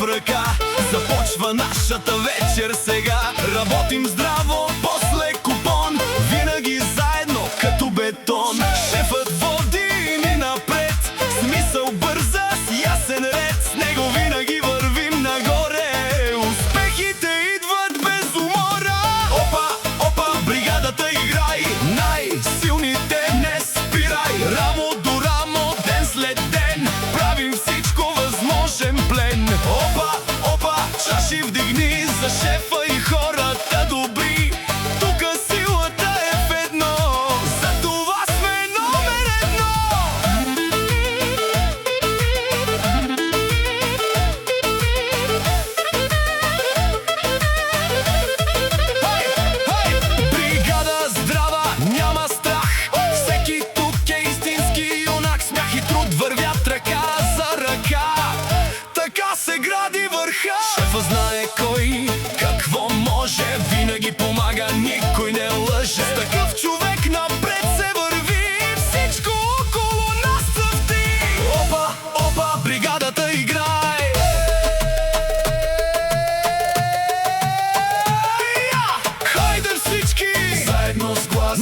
ръка. Започва нашата вечер сега. Работим здраво, после купон, винаги заедно като бетон. Шефът води ни напред, смисъл бърза с ясен ред. С него винаги вървим нагоре, успехите идват без умора. Опа, опа, бригадата играй, най-силните не спирай. Рамо до рамо, ден след ден, правим всичко възможен плен. Опа, опа, чаши вдигни за шефа и хората добри. Тука силата е в едно, за това сме номер едно. Бригада здрава, няма страх, всеки тук е истински юнак. Смях и труд вървят ръка за ръка, така се гради върха. Шефа знае кой какво може, винаги помага, никой не лъже. С такъв човек напред се върви, всичко около нас цъфти. Опа, опа, бригадата играй. Хайде всички, заедно с глас,